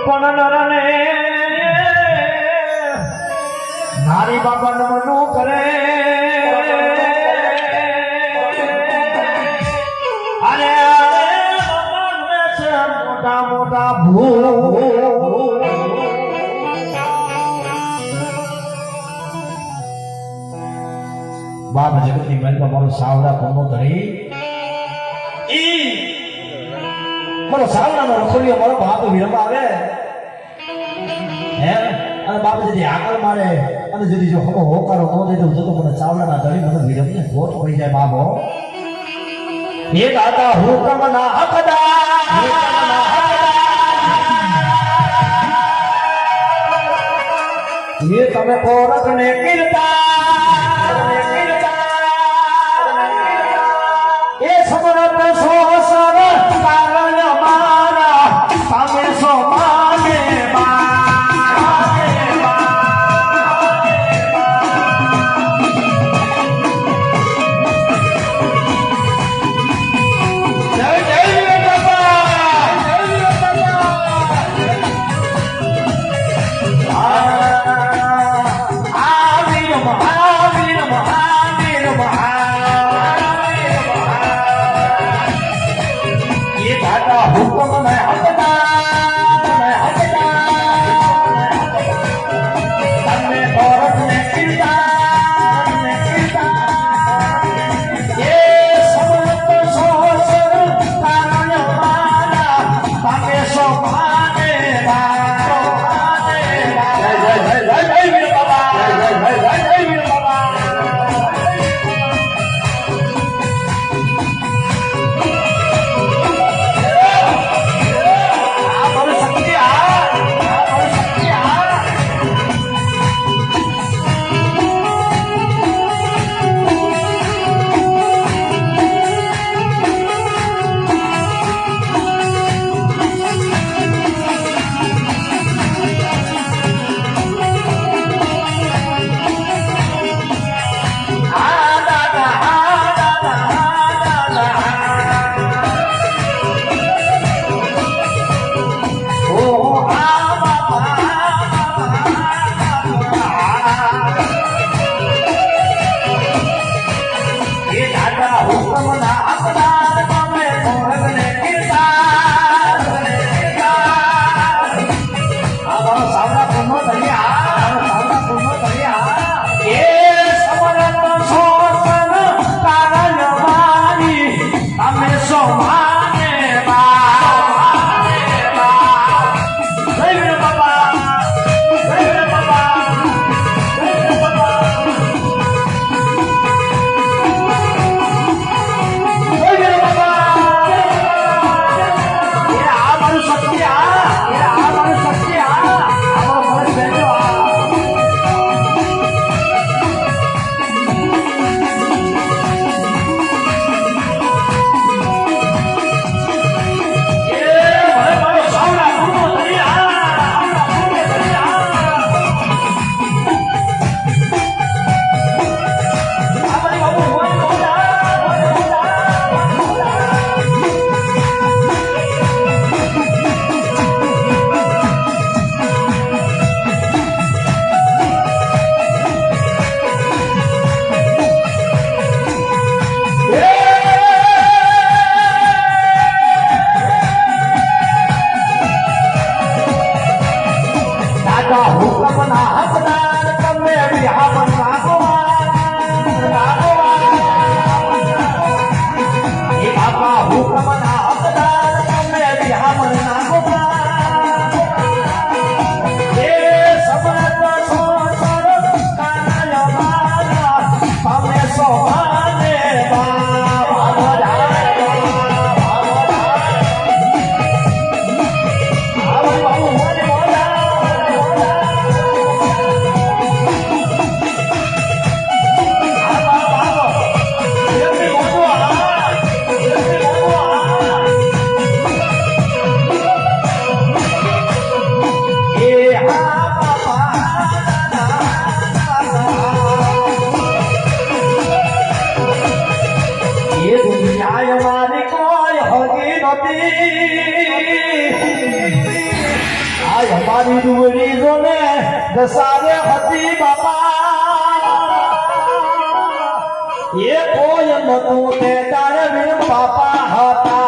પણ નરને નારી બાબા મનું કરે અરે મોટા મોટા ભૂ બાપ જગતની મહેલમાં મારો સાવડા કોનો ધરી મારો સાવડાનો રસોઈયો મારો બાપ વિરમા આવે હે અને બાપ જેથી આગળ મારે અને જેથી જો હમો હોકારો ન દે તો જતો મને ચાવડાના ધરી મને વિરમને ગોટ પડી જાય બાબો એ દાદા હુકમના હકદાર ये तमे कोरख ने किरता ये समरत सोसर कारण मारा तमे सो माने આય અમારી ડુંગળી જોને દસારે હતી બાપા એ કોઈ નતું તે તારે વીર બાપા હતા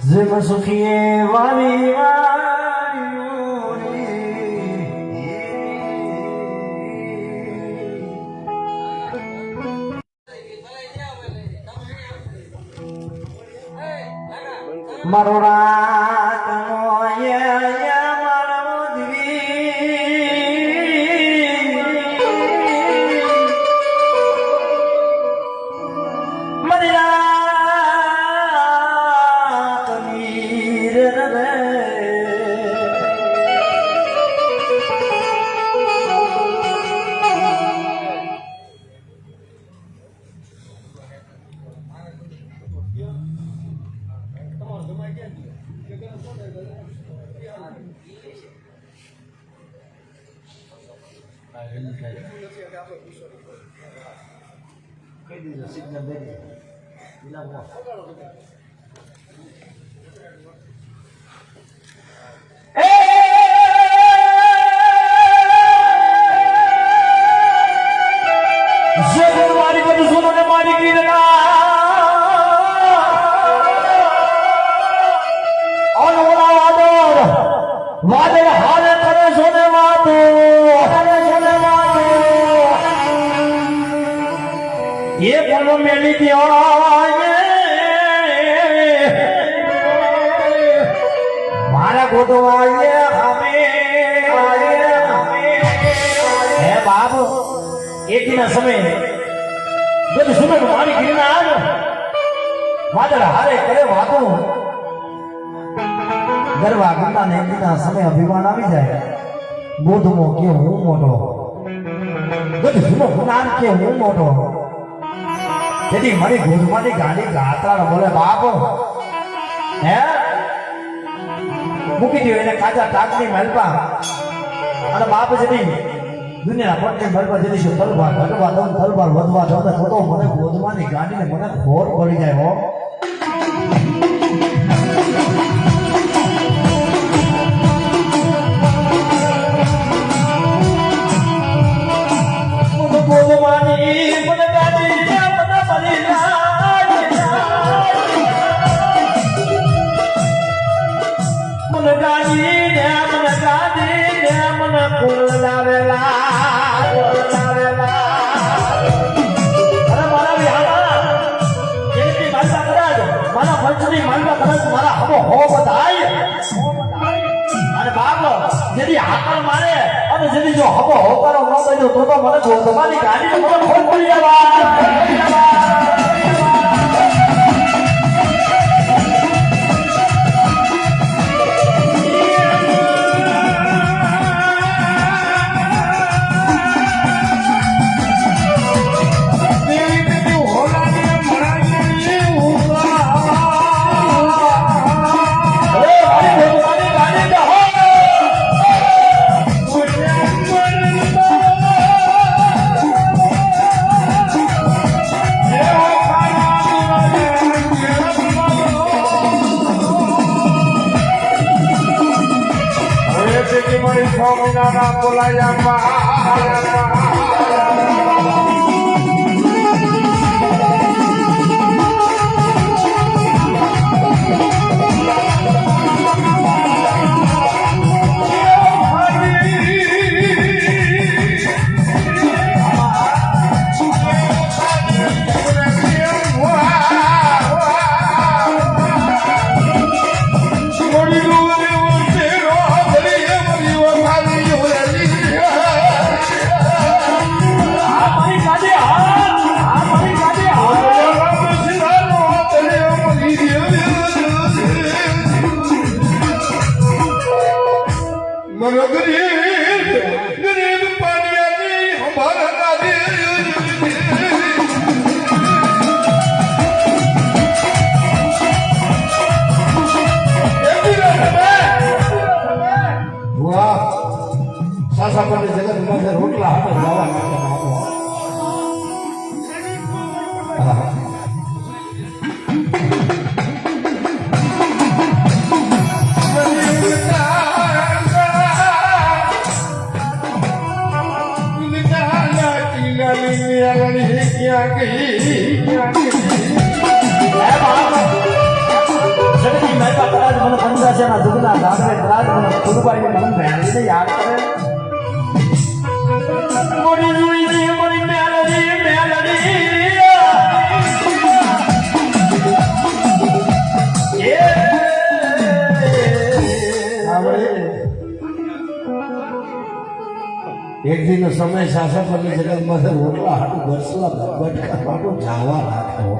જેમ સુખીએ વાલી મારો રાત ये बोलो मेरी मारा गोदवाए हमें बाप एक दिन समय जब सुबह तुम्हारी गिरना आज वादळ हारे करे वातो गरबा गंदा ने एक समय अभिमान આવી જાય બોધમો કે હું મોટો ગદ સુનો ગુનાન કે હું મોટો તેથી મારી ગોદમાંથી ગાડી ગાતરા બોલે બાપ હે મૂકી દો એને કાચા ટાકની મલપા અને બાપ જેથી દુનિયા પટકે મલપા જેથી તલવાર ઘટવા દો તલવાર વધવા દો તો મને ગોદમાંથી ગાડીને મને ખોર પડી જાય હો यदि हाकल मारे અને यदि जो हबो होकारो न दे तो મને ગોદમાની ગાડીને મને ફોન કરી દેવા કે મારી સ્વામિનારાયણ બોલાયા રોટલા હાથે જવા યાદ કરે એક દિન સમય સાસાપરની જગતમાં રોટલા હાટું બરસલા બટકા હાટું જાવા રાખ્યો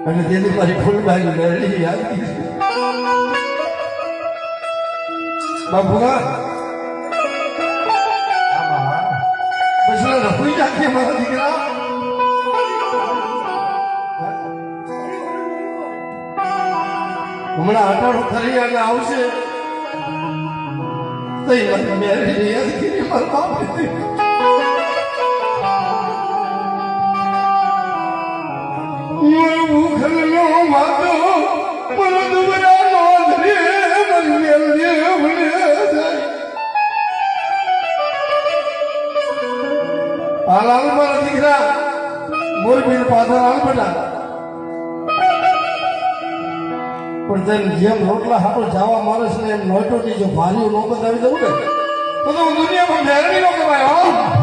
અને તેની પછી ફૂલબાઈ મેળવી આવી બાપુના પછી રખડી નાખીએ મારા દીકરા હમણાં અટાણું ખરી અને આવશે મેળવી યાદ કરી મારા બાપ ભૂખલો માતો પરંતુ બધા નોંધે હાલ મારા દીકરા મોરબી પાછળ હાલ બેટા પણ તેમ જેમ રોટલા હાટો જવા માણસ ને એમ નોટોટી જો ભારીઓ નો બતાવી દઉં ને તો હું દુનિયામાં મેળવી નો કહેવાય હો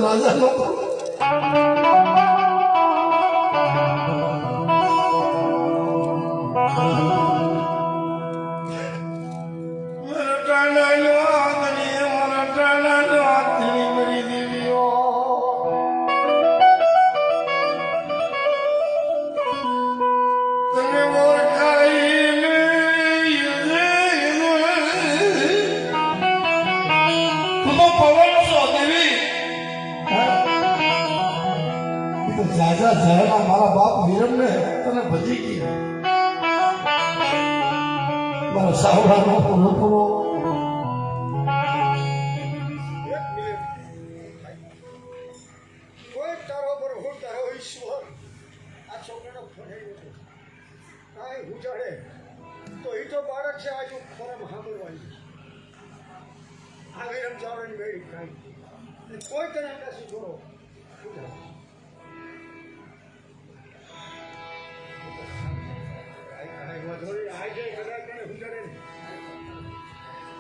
રાજા લોકો જાજા જયના મારા બાપ વિરમને તને ભજી ગઈ મારા સાવડાનો લોકોનો કોઈ તારો પર હું તારો ઈશ્વર આ છોકરાનો ફરેલો છે કાંઈ ઉજાડે તો એ તો બાળક છે આજુ ફરમ સાંભળવાની આ વિરમ ચાવડાની મેળી કાંઈ કોઈ તને નથી છોડો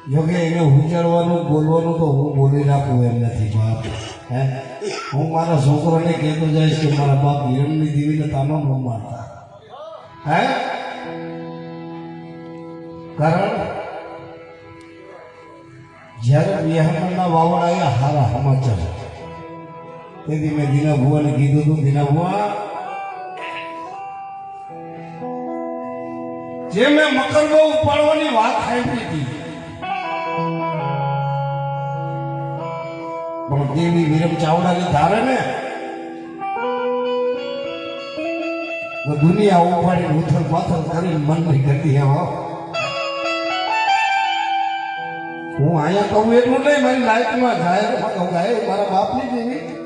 જોકે એને ઉજાડવાનું બોલવાનું તો હું બોલી નાખું એમ નથી બાપ હે હું મારા છોકરાને કહેતો જઈશ કે મારા બાપ હિરણની દેવીને તમામ ન મારતા હે કારણ જ્યારે બિહારના વાવડ આવ્યા હારા સમાચાર તેથી મેં દીના ભુવાને કીધું હતું દીના ભુવા જે મેં મકરબો ઉપાડવાની વાત સાંભળી હતી પણ દેવી વિરમ ચાવડાની ધારે ને તો દુનિયા ઉપાડી ઉથલ પાથલ કરીને મન નહીં કરતી હે હો. હું અહીંયા કહું એટલું નહીં, મારી લાઈફમાં જાહેરમાં કહું ગાય મારા બાપની જેવી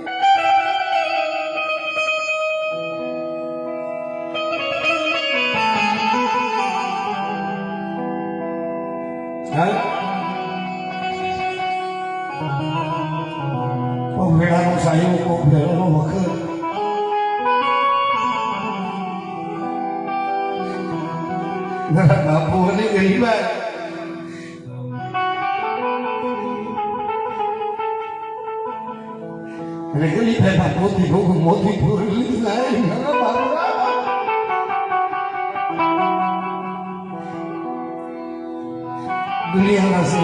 ભેડાનો સાહેબ કોક ભેડાનો વખત બાપુ અને ગરીબા અને ગરીબા મોતી ભોગ મોતી ભોગ દુનિયાના છે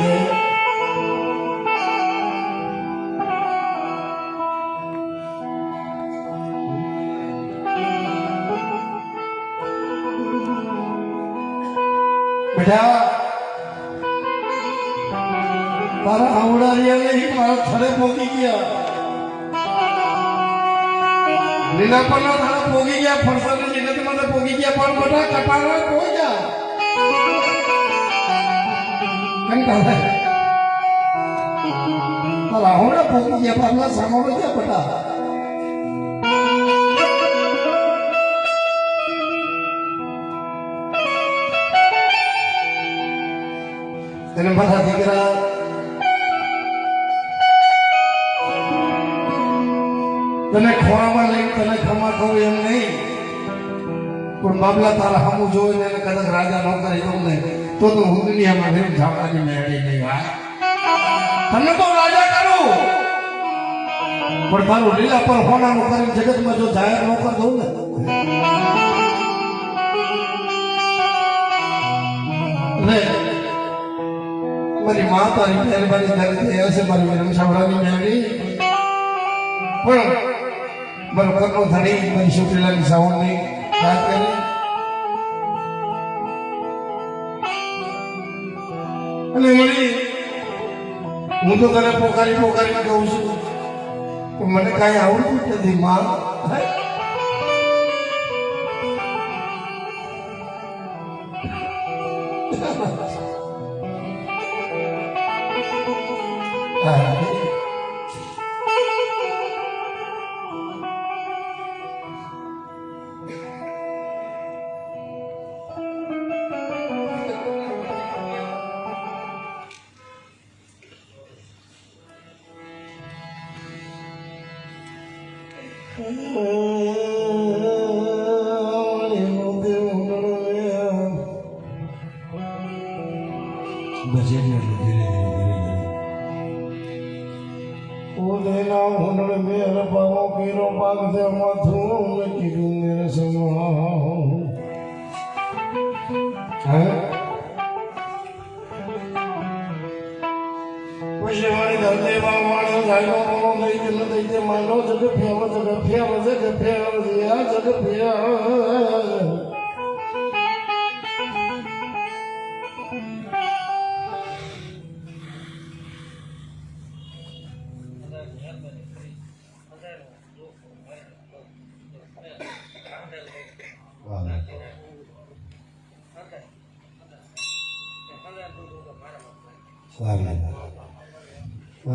બેટા તારા આવડારિયા નહીં મારા થડે પોગી ગયા લીલા પરના થડે પોગી ગયા ફરસાની જગતમાં પોગી ગયા પણ બધા કટારા કોઈ ગયા કંટાળે તારા આવડા પોગી ગયા પરના સામાનો ગયા બધા તેને મારા દીકરા તને ખોરામાં લઈને તને ખમા કહું એમ નહીં પણ બાબલા તારા સામું જોઈને એને કદાચ રાજા ન કરી દઉં ને તો હું દુનિયામાં ફેર ઝાપડાની મેળવી નહીં હા તને તો રાજા કરું પણ તારું લીલા પર હોનાનું કરીને જગતમાં જો જાહેર ન કરી દઉં ને મારી મા તારી મહેરબાની કરી હશે મારી વિરમ સાંભળવાની મેળવી પણ મારો કરનો ધણી મારી છોકરીલાની સાવણની વાત કરી અને વળી હું તો તને પોકારીને કહું છું તો મને કાંઈ આવડતું જ નથી મા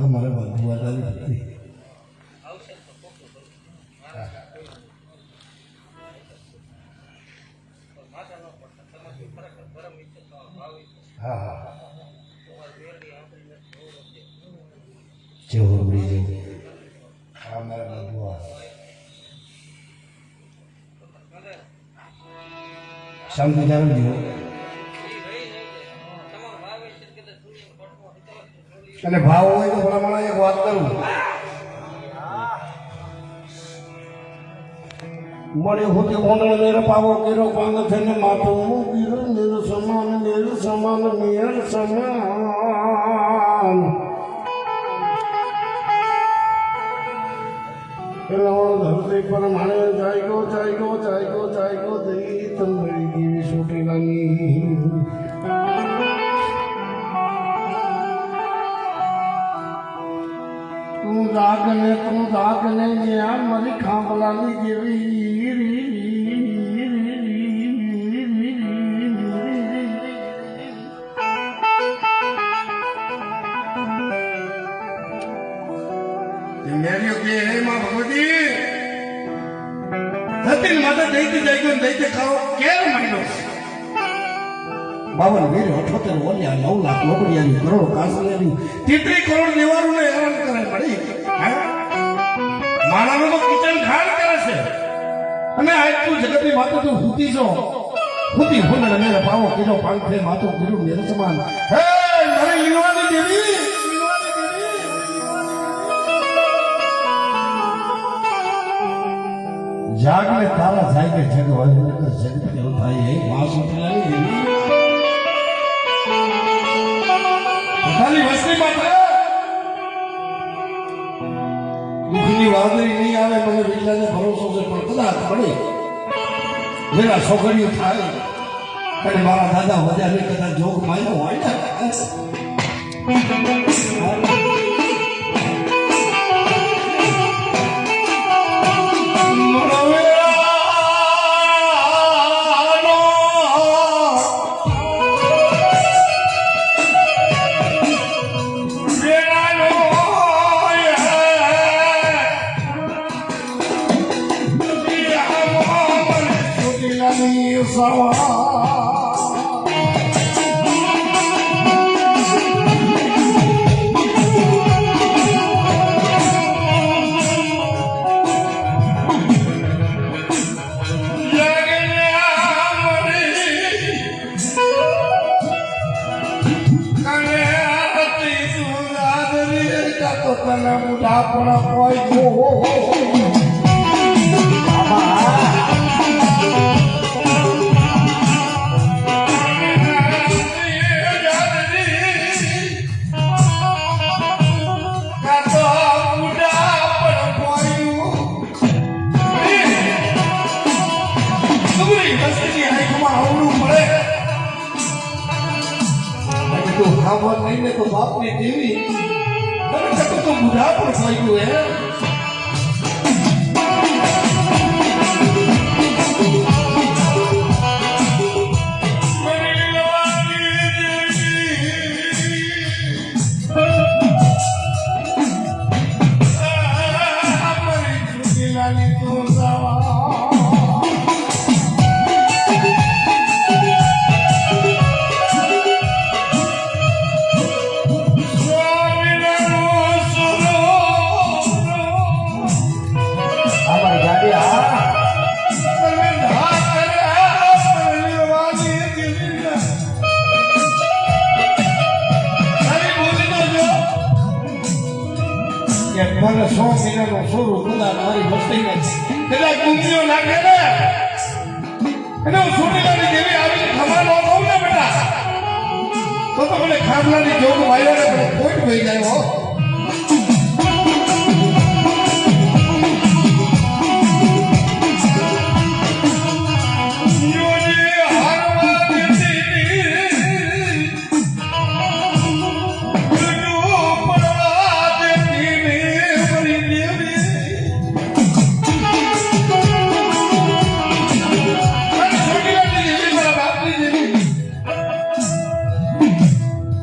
મારે બધું વધારે હા હા હા મારા બધું શાંતિ જાણજો અને ભાવ હોય તો ભલામણ એક વાત કરું મળે હોતી ઓનળ મેર પાવો કેરો પાંગ થઈને માથું ગીરો મેર સમાન મેર સમાન પેલા ધરતી પર માણે જાયગો દઈ તંબરી દેવી સોટેલાની જાગને તું જાગને ન્યા મારી ખાંભલાની જેવી મેરિયો કે હે માં ભગવતી ધતિન માતા દૈત્ય જાગ્યો દૈત્ય ખાઓ કેર માંડ્યો બાવન વીર 78 ઓલિયા 9 લાખ લોકડિયાની કરોડો કાસલિયાની 33 કરોડ દેવારોને હેરાન કરે પડી માણાનો તો કિચન ખાડ કરે છે અને આજ તું જગતની માતા તું હુતી છો હુતી હોનડ મેરે પાવો કિલો પાંખે માતો ગુરુ મેરે સમાન હે મારી લીવાની દેવી જાગને તારા જાય કે જગ હોય નકર જગ કેવું થાય હે માં સુતરાની દેવી ખાલી વસ્તી માતા દુઃખની વાદળી નહીં આવે મને વિજ્ઞાને ભરોસો છે પણ કદાચ પડે જેના છોકરીઓ થાય અને મારા દાદા વધારે કદાચ જોગ માન્યો હોય ને ખબર નહીં ને તો બાપની દેવી તો બુઢા પણ થઈ ગયું હે મને 100 મહિનાનો સોરું કદાચ મારી વસ્તી કદાચ કુંભીઓ નાખે ને એને હું સુટીલાની દેવી આવીને ખમા ન દઉં ને બેટા તો મને ખાબલાની જોગ વાયો ને મને કોઈ થઈ જાય હો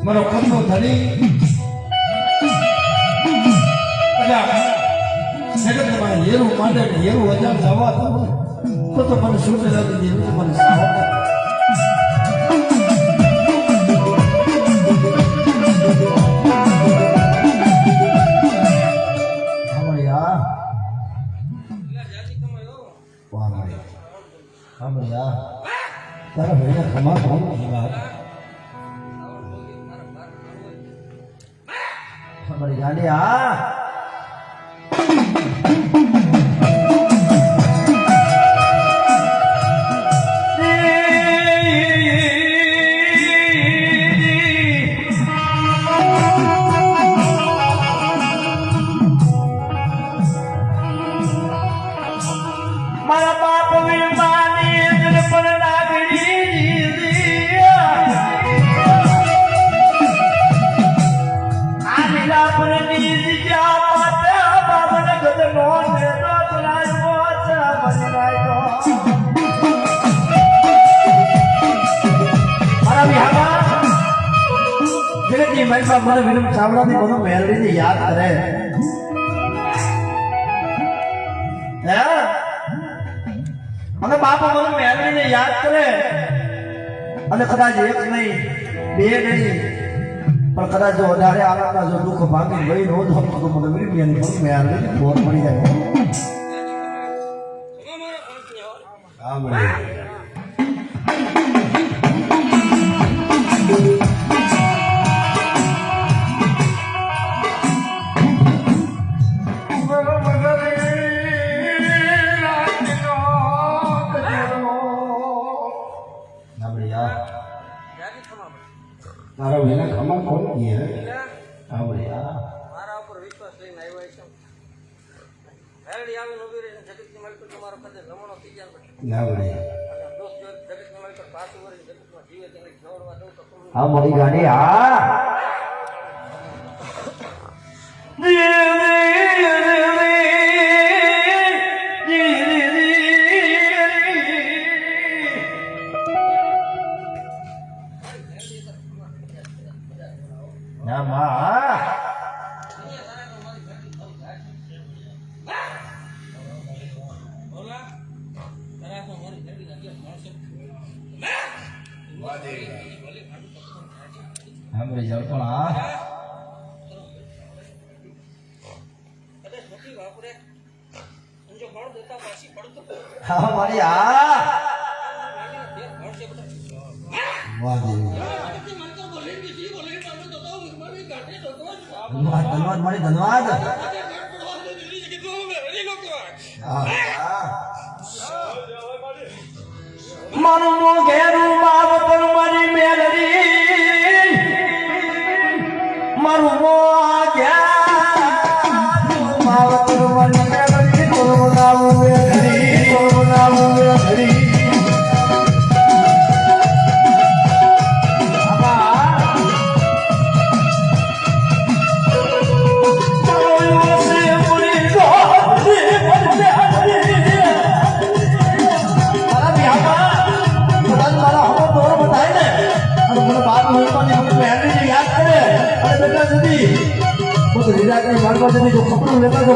મારો ખતરો ધણી જગતમાં હેરું માટે હેરું હજાર જવા તો મને શું લાગી દેવું મને સાવ તારા ભાઈને ખમા કોણ વાત हमारी गाड़ी आ मारा बाप विमानी पर नागरी पर नीज जा पाता જગતની મહેલમાં મને વિરમ ચાવડાની મને મેલડીને યાદ કરે હે અને બાપા મને મેલડીને યાદ કરે અને કદાચ એક નહીં બે નહીં પણ કદાચ જો વધારે આનંદના જો દુઃખ ભાગી ગઈ નો તો મને વિરમિયાની મને મેલડીની ખોટ મળી જાય હા મળી તારા વેલા ખમા કોણ ગયા હા ભૈયા મારા ઉપર વિશ્વાસ લઈને આવ્યા છે હેરડી આવીને ઊભી રહીને જગતની માલિક તમારો કદે જમણો થઈ જાય ના ભૈયા અને દોસ્ત જો જગતની માલિક પાછું વળી જગતમાં જીવે તેને જોડવા દઉં તો થોડું હા મળી ગાડી હા ના માં બોલા તારા તો મારી હેરડી લાગ્યા માણસો હા મળી જાવ પણ હા કદાચ મોટી વાપરે સમજો બળ દેતા પાછી પડતો હા મળી હા બે ભણશે બધા વાહ દેવી મને તો બોલે કે જી બોલે કે અમે તો મારી ગાડી તો ધન્યવાદ ધન્યવાદ મળી ધન્યવાદ મારું મો ઘેરું માવતર મારી મેલડી મારું મો ઘેરું માવતર મારી મેલડી કોરોનાવું મેલડી કોરોનાવું મેલડી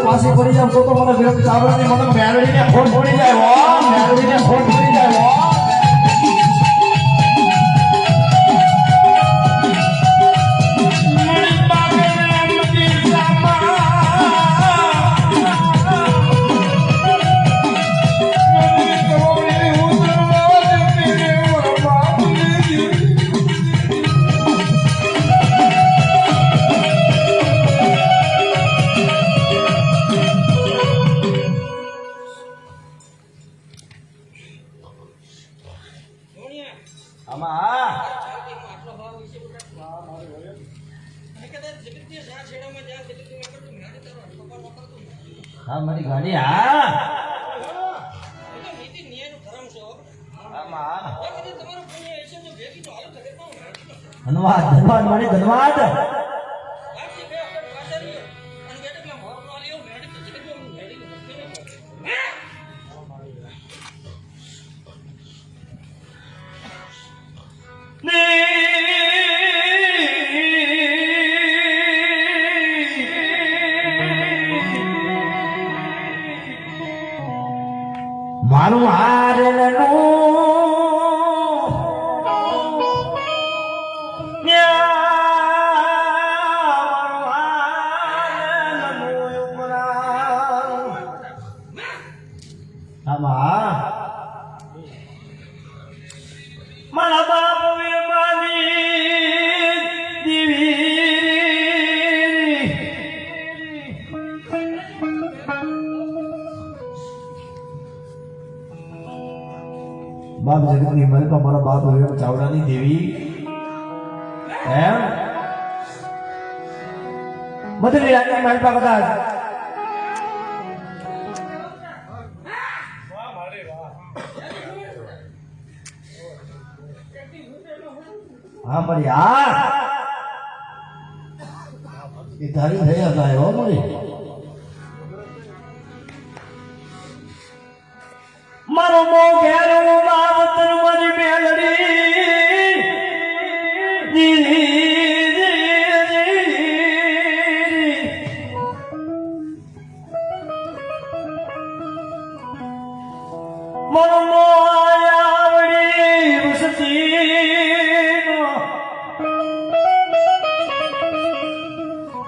પાછી પડી જાય તો મને વિરમ ચાવડાની મને મેલડીને ખોટ પડી જાય મેલડીને ખોટ પડી જાય આમાં આટલો ભાવ વિશે બધા કદાચ જગતની શા છેડામાં જ્યાં જગતની માલિક તો મેળે તારો પપ્પા વાપરતું હા મારી ગાડી હા એ તો નીતિ ન્યાયનું ધર્મ છે આમાં કદાચ તમારો પુણ્ય હશે તો ભેગી તો હાલ જગતમાં ધન્યવાદ ધન્યવાદ મારી ધન્યવાદ આજથી બે વખત પાછા રહ્યો અને બેઠકમાં મોરનો આલ્યો મેળી તો જગતમાં મેળી તો મુક્તિ ન મારું હારેલનું મારા બાપુ માની દીવી બાપ જગતની મહેલમાં મારા બાપ વિરમ ચાવડાની દેવી એમ મધુરી રાજની મહેલમાં કદાચ હા મળી હા એ તારી થઈ હતા હો મળી મારો મો ઘેરો માવતર મારી મેલડી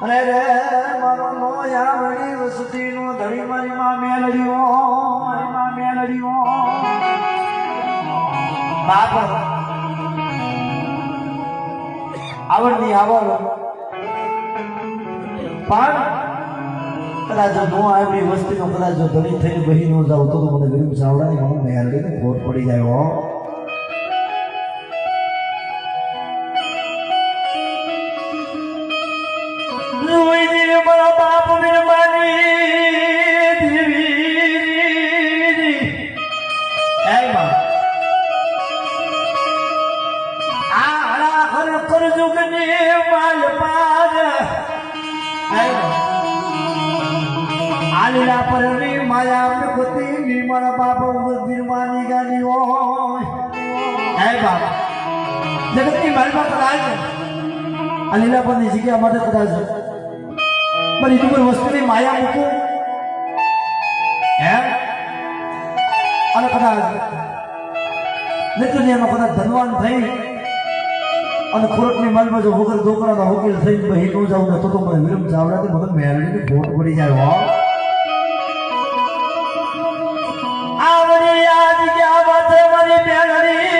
અરે રે મારો નો યાવડી વસતી નો ધણી મારી માં મેલડીઓ મારી માં મેલડીઓ બાપ આવડની આવડ પણ કદાચ જો નો આવડી વસ્તી નો કદાચ જો ધણી થઈને બહી નો જાવ તો મને ગરીબ ચાવડાની મને મેલડીને ખોટ પડી જાય હો આલીલા પરની માયા પ્રકૃતિ ની મારા બાપા બિરમાની ગાની હોય હે બાપ જગતની માલમાં કદાચ આલીલા પરની જગ્યા માટે કદાચ મારી દુબર વસ્તુની માયા મૂકું હે અને કદાચ નિત્યમાં કદાચ ધનવાન થઈ અને ખોટની માલમાં જો વગર દોકડાના વકીલ થઈ બહી નો જાઉં ને તો મને વિરમ ચાવડાથી મને મેળવીને ખોટ પડી જાય હો આવડી આજ ક્યાં વાત મારી મેળવી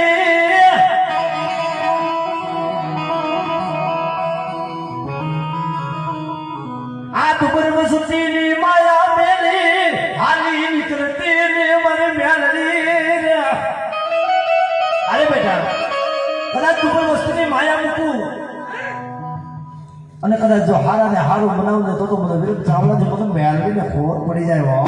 આ દુબર વસતીની માયા મેલી હાલી નીકળતી ને મને મેળવી અરે બેટા કદાચ દુબર વસ્તુની માયા મૂકું અને કદાચ જો હારા ને હારું બનાવું ને તો મને વિરુદ્ધ ચાવડાથી મને મેળવીને ખોટ પડી જાય હો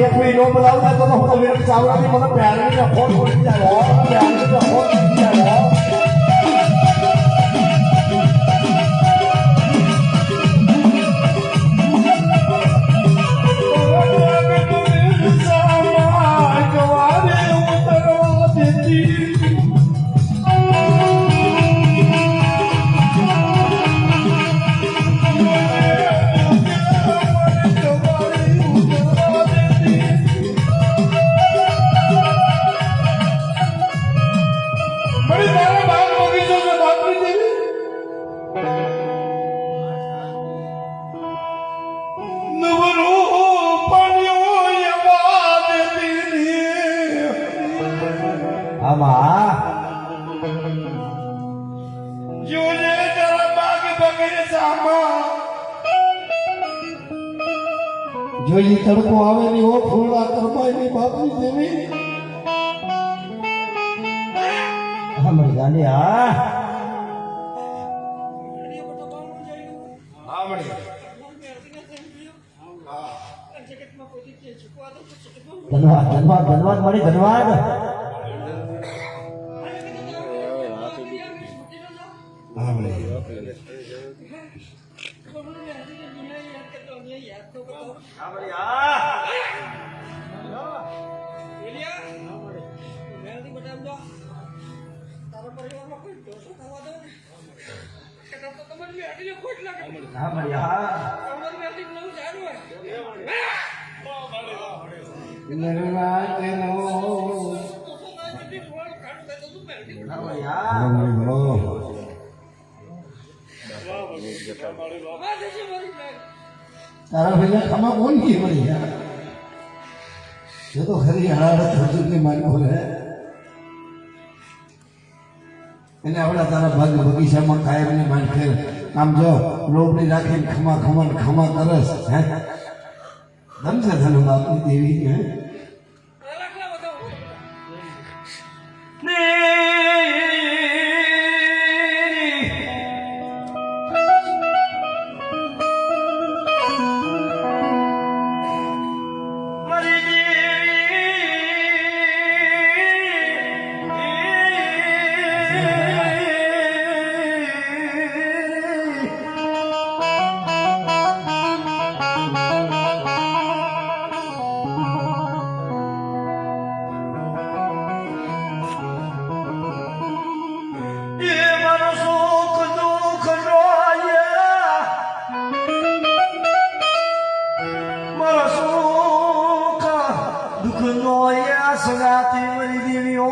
એક નો બોલાવું તો હું વિરમ ચાવડાથી મને પ્યારીને ફોન પડી જાય પ્યારીને ફોન પડી જાય જોઈ તડકો આવે ની ઓ ફૂલા કરમાય ની બાપી દેવી હમણાં ગાંધી હા ધન્યવાદ ધન્યવાદ ધન્યવાદ મળી ધન્યવાદ તમારી નરનાથનો હા તારા પેલા ખમા કોણ કી મળી યાર ये तो खरी हरारत हजूर की मारी बोले એને આપણા તારા ભાગ બગીચામાં કાયમ ને માન ફેર આમ જો લોબડી રાખીને ખમા ખમા ને ખમા કરસ હે ગમશે તને બાપની દેવી હે સગાતી મારી દેવીઓ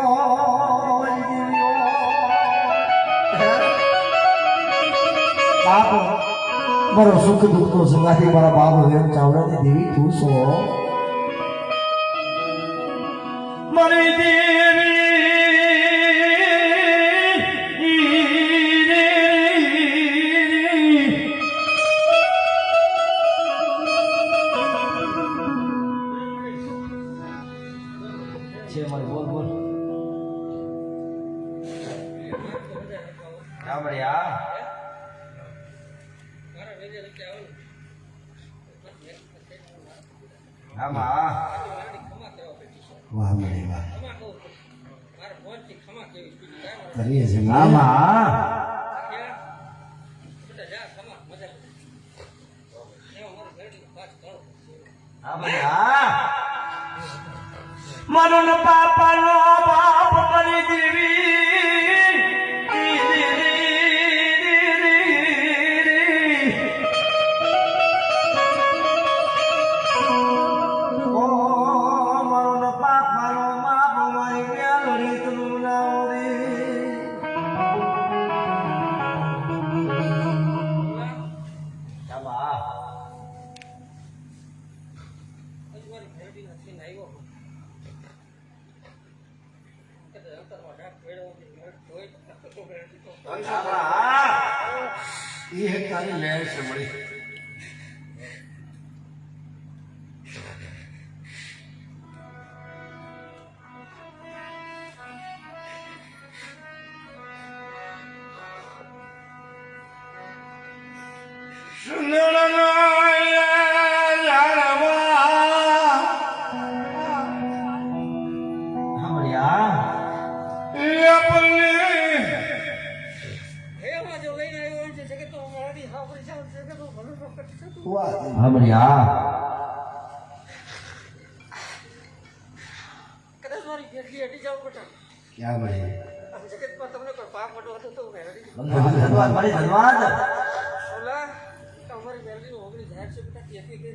બાપ મારો સુખ દુઃખ તો સગાતી મારા બાપ વેમ ચાવડાની દેવી તું છો મારી દેવી છે મારી બોલ બોલ સાંભળ્યા આમાં વાહ મળી વાહ કરીએ છે આમાં મરણ પાપાનો બાપ કરી દેવી મરણ પાપાનો બાપ મારી મેલડી તું ये तारी लहर से बड़ी હમણાં કદાચ મારી ભેટલી હટી જાવ બેટા क्या बड़ी આમ જગતમાં તમને કોઈ પાપ મોટો હતો તો મેળવી ધન્યવાદ મારી ધન્યવાદ ઓલા તમારી મેળવી ઓગળી જાહેર છે બેટા કેતી કે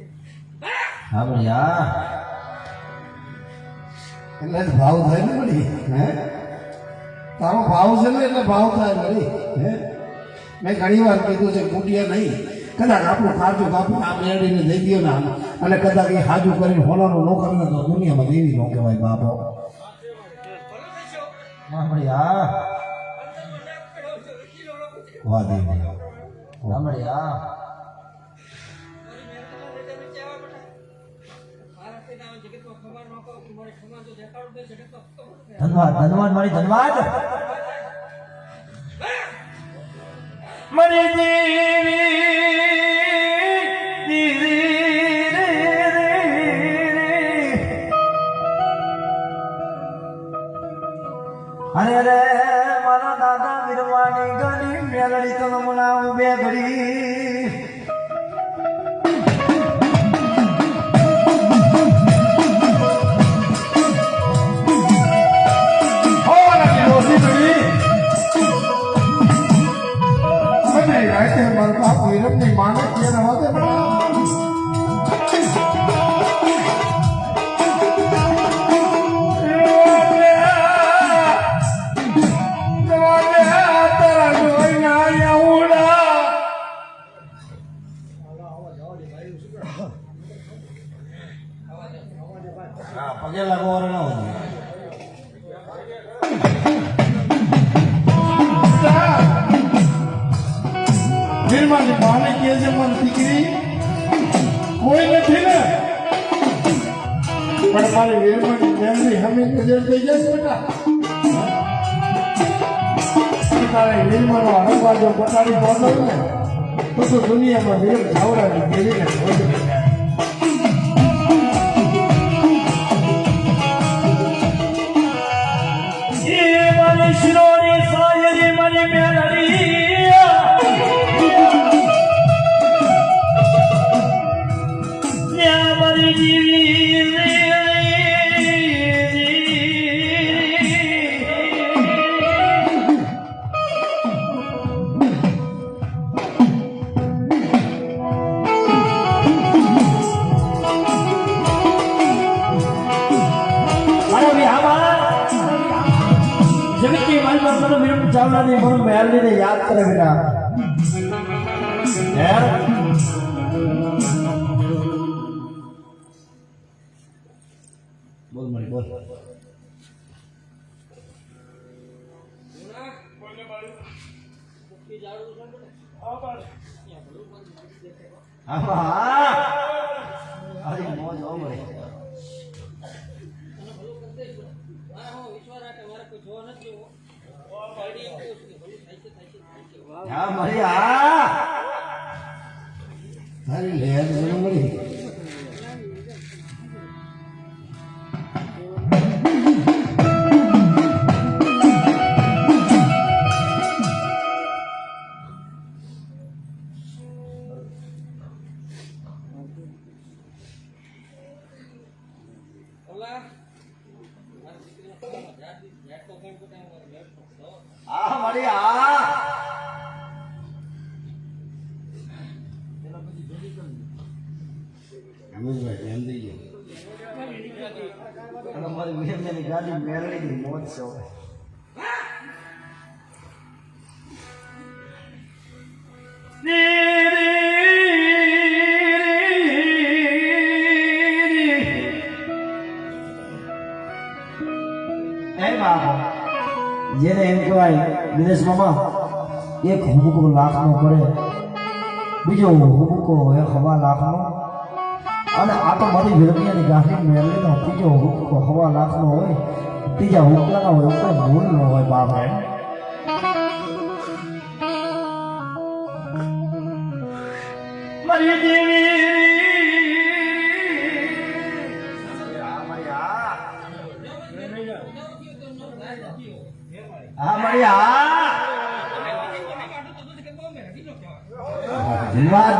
હમણાં એટલે જ ભાવ થાય ને બધી હે તારો ભાવ છે ને એટલે ભાવ થાય બધી હે મેં ઘણી વાર કીધું છે કુટિયા નહીં કદાચ આપણું કાચું કાપું આ મેળવીને દઈ દો ને અને કદાચ એ હાજુ કરીને હોનાનું નો કરે ને તો દુનિયામાં દેવી નો કહેવાય બાપો હમણાં વાહ દેવી હમણાં ધન્યવાદ ધન્યવાદ મારી ધન્યવાદ મારી અરે રે મારા દાદા વિરવાની ગણી મેલડી તો નમૂના ઉભે ઘડી મારા બાપ વિરમની માને કે રવા દે હા પગે લાગવા ના હોય નિર્માની બાને કહે છે પણ દીકરી કોઈ નથી ને પણ મારી નિર્માની મેમરી હમી નજર થઈ જશે બેટા તારે નિર્માનો હરવાજો બતાડી બોલો ને તો દુનિયામાં નિર્મ જાવરાની દેવીને ખોજ શિરોની સાયરી મારી મેલડી મારી જીવી ચાવડાની મને મેલડીને યાદ કરે બેટા બોલ મળી બોલ મોજ હો મળી હા મળી તારી લેર મને મળી હા મળી રમેશભાઈ એમ દઈ અને મારી વિરમની ગાડી મેળવી ગઈ મોજ છે જેને એમ કહેવાય દિનેશ મામા એક હુબકો લાખનો પડે બીજો હુબકો 1.25 લાખનો અને આ તો મારી વિરમિયાની ગાંઠી મેળવીનો ત્રીજો હુબકો 1.25 લાખનો હોય ત્રીજા હુબકાના હોય કોઈ ભૂલ ન હોય બાપ એમ મારી દેવી હા મળી ધન્યવાદ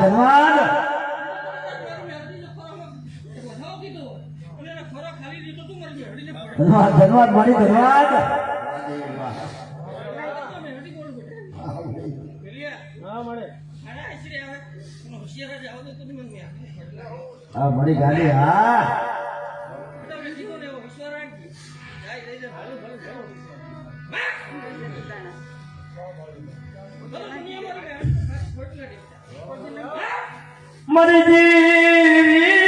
ધન્યવાદ ધન્યવાદ મળી ધન્યવાદ હા મળી ગાડી હા મારી દેવી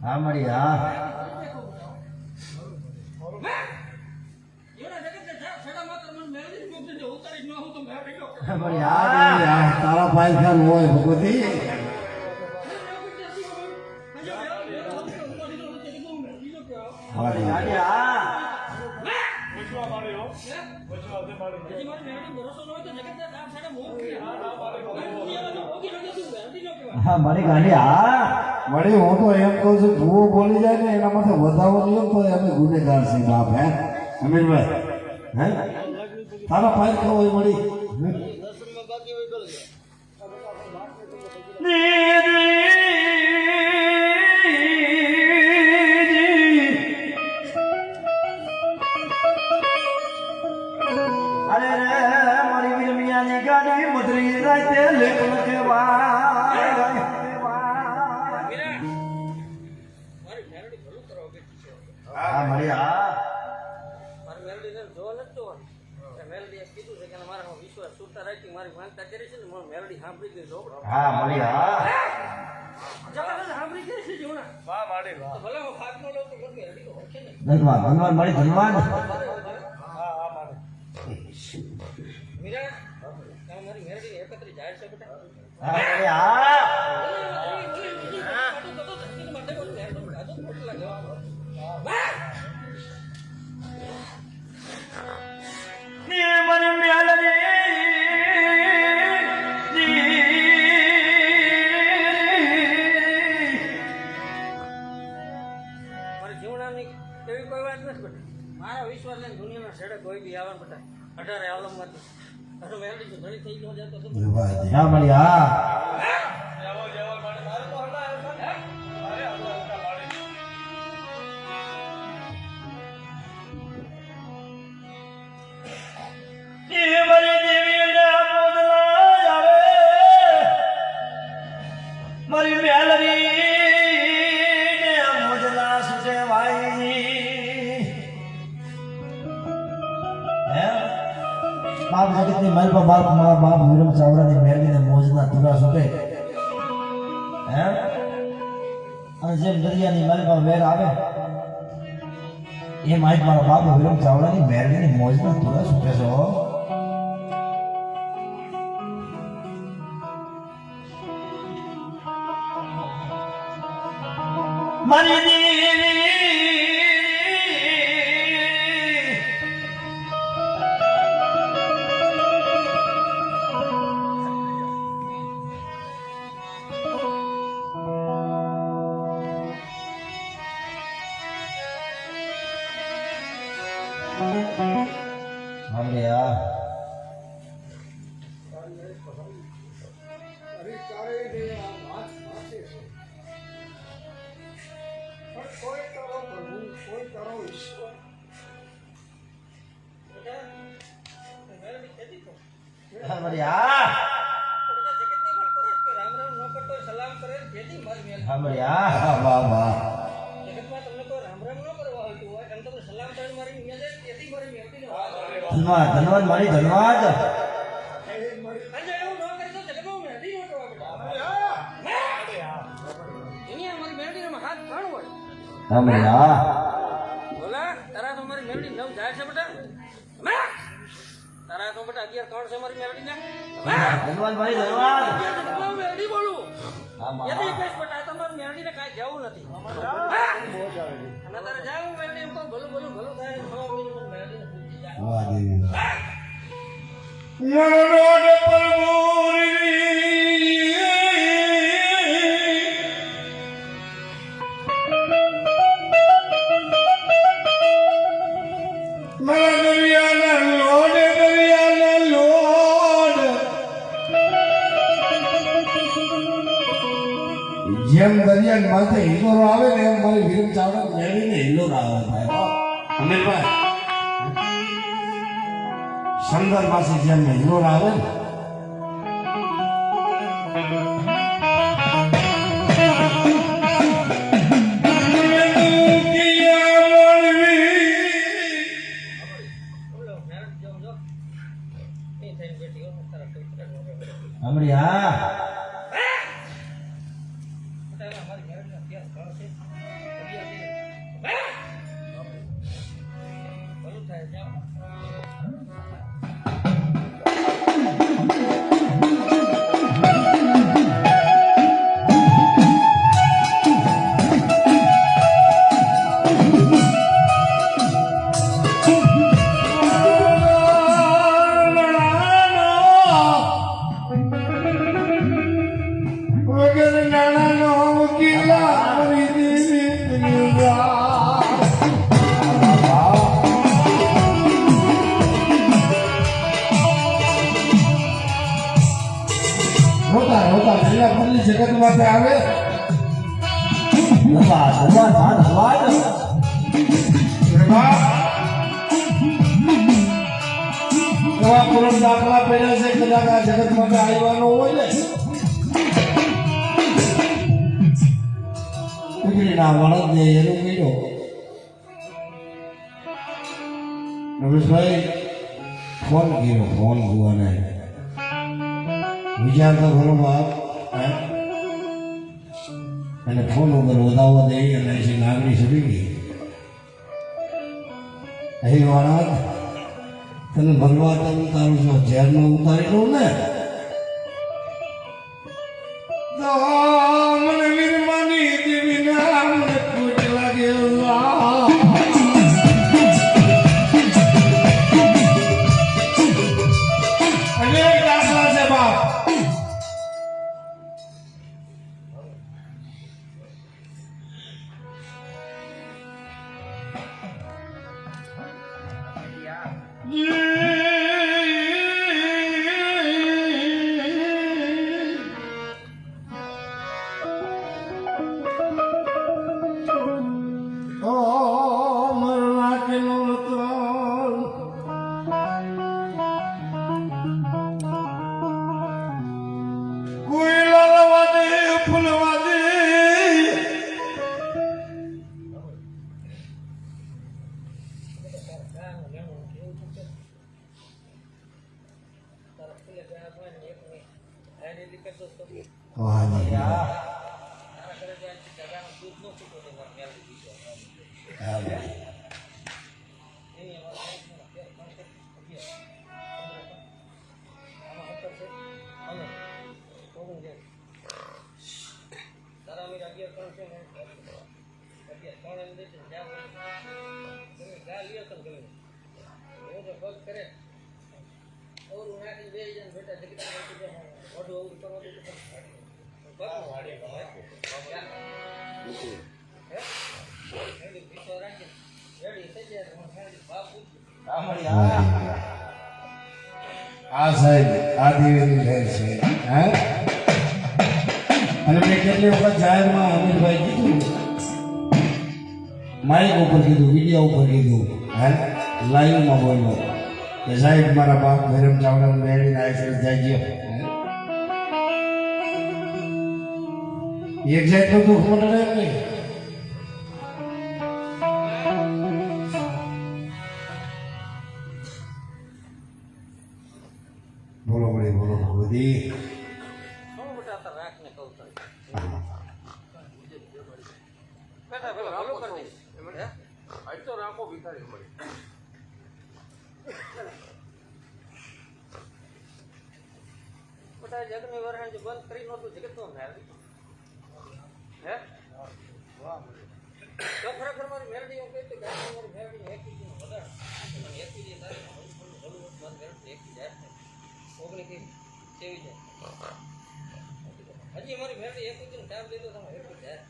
હા મળી હા તારા પાય ખાન હોય ભગવતી હા મારી ગાડી હા વળી હું તો એમ કહું છું ભૂવો બોલી જાય ને એના માટે વધાવો નહીં તો અમે ગુનેગાર છીએ બાપ હે અમીરભાઈ હે તારા પાય ખાવ હોય મળી અરે રે મારી વિરમિયાની ગાડી મધરી રાતે લેખન કેવાય હા મળી હા મેલડીએ કીધું છે કે મારા વિશ્વાસ સુરતા રાખી મારી માનતા કરી છે ને મને મેલડી સાંભળી ગઈ છો હા મળી હા જબરદસ્ત સાંભળી ગઈ છે જીવણા તો ભલે હું ખાતનો લઉં તો લોકો હેડી તો ઓળખે ને ધન્યવાદ ધન્યવાદ મળી ધન્યવાદ મીરા તમે મારી મેલડી એકત્રી જાહેર છે બેટા હા મળી હા મને મેલડી મારી જીવણાની એવી કોઈ વાત નથી બેટા મારા વિશ્વાસ લઈને દુનિયાના છેડે કોઈ બી આવે બેટા 18 આલમમાંથી અરે મેલડી તો ઘણી થઈ ગયો જતો હા મળી હા મારી મેલરી ને મોજલા સુજે ભાઈ હે બાપ જગતની મહેલ પર બાપ મારા બાપ વિરમ ચાવડાની મેલરીને મોજના તુરા સુટે હે અને જેમ દરિયાની મહેલ પર વેર આવે એ માઇક મારા બાપ વિરમ ચાવડાની મેલરીની મોજના તુરા સુટે છે હો મારી દેવી हमने यार અરે તારે ને આ વાત સાચી છે પણ કોઈ તારો પ્રભુ કોઈ તારો ઈશ્વર બેટા મેલડી કહેતી તો हमने यार બેટા જગતની વાત કરે કે રામ રામ ન કરતો હોય, સલામ કરે જેથી મારી મેલડી हमने यार वाह वाह જગતમાં તમને કોઈ રામ રામ ન કરવા આવતું હોય એમ તમને સલામ કરીને મારી મેલડી જેથી મારી મેલડીને વાત આવે धन्यवाद धन्यवाद मारी धन्यवाद એ મળી અંજે એવું ન કરી તો જગતમાં મેલડી ન કરવા બેટા દુનિયા મારી મેલડીમાં હાથ ભાણ હોય हमने यार બોલા તારા તો મારી મેલડી નવ જાય છે બેટા તારા તો બેટા 11 કોણ છે મારી મેલડીને धन्यवाद मारी धन्यवाद હું મેલડી બોલું हाँ माँ યદી કહીશ બેટા તમારી મેલડીને કાંઈ જવું નથી અને તારે જાવ મેલડી એમ તો ભલું ભલું ભલું થાય ખવા મહિને મેલડીને પૂછી જાય वाह देवी મનોડ પરમોરી મારા દરિયાના લોડ જેમ દરિયા માથે હિલોરો આવે ને એમ મારી વિરમ ચાવડા મેળવીને હિલોરો આવે ભાઈ અમીરભાઈ સંદર પાસે જેમ હિલોરો આવે ને બોલો મેલડી જો જો એ થઈને બેઠી હો તારા કોઈ हमने यार બેટા મારી મેલડીનો અભ્યાસ કરો છે ભલું થાય જાઓ વગર નાણાનો કિલ્લા મારી દેવી પ્રિયા હોતા હોતા પહેલા ફરી જગત માટે આવે धन्यवाद धन्यवाद माँ धन्यवाद એવા પૂરણ દાખલા પહેલા છે કદાચ આ જગત માટે આવવાનો હોય ને ઉગડીના વળદને એનું કીધો રમેશભાઈ ફોન કર્યો ફોન ભુવાને વિચાર તો ખરો બાપ હે? અને ફોન ઉપર વધાવો દઈ અને પછી નાગરી છૂટી ગઈ અહીં વાળા તને ભગવાન તને તારું જો ઝેરનો ઉતારી દઉં ને તો મને વીરમાની દેવીને મને ખોટ લાગે અનેક દાખલા છે બાપ આ સાહેબ આ દેવીની લહેર છે હે અને મેં કેટલી વખત જાહેરમાં અમીરભાઈ કીધું માઇક ઉપર કીધું વિડીયો ઉપર કીધું હે લાઈવમાં બોલ્યો કે સાહેબ મારા બાપ ભૈરમ ચાવડા મેળીને આઈસર જાય ગયો એક જાય તો દુઃખ મને રહે નહીં બોલો વળી બોલો ભગવતી શું બેટા તાર રાખને કહું તને બેટા પેલા હાલો કરી દઈશ હે આજ તો રાખો ભિખારી મળી બેટા જગની વરહાણ જે બંધ કરી નહોતું જગતનો મેળવી હે તો ખરેખર મારી મેળવી એવું કહી કે મારી મેળવીને એકી દિન વધારે એકી દિન તારીખ બંધ મેળવી એકી જાય ઓગણી કે સેવી જાય હજી મારી મેળવી એક દિન ટાઈમ લીધો તમે એટલું જાય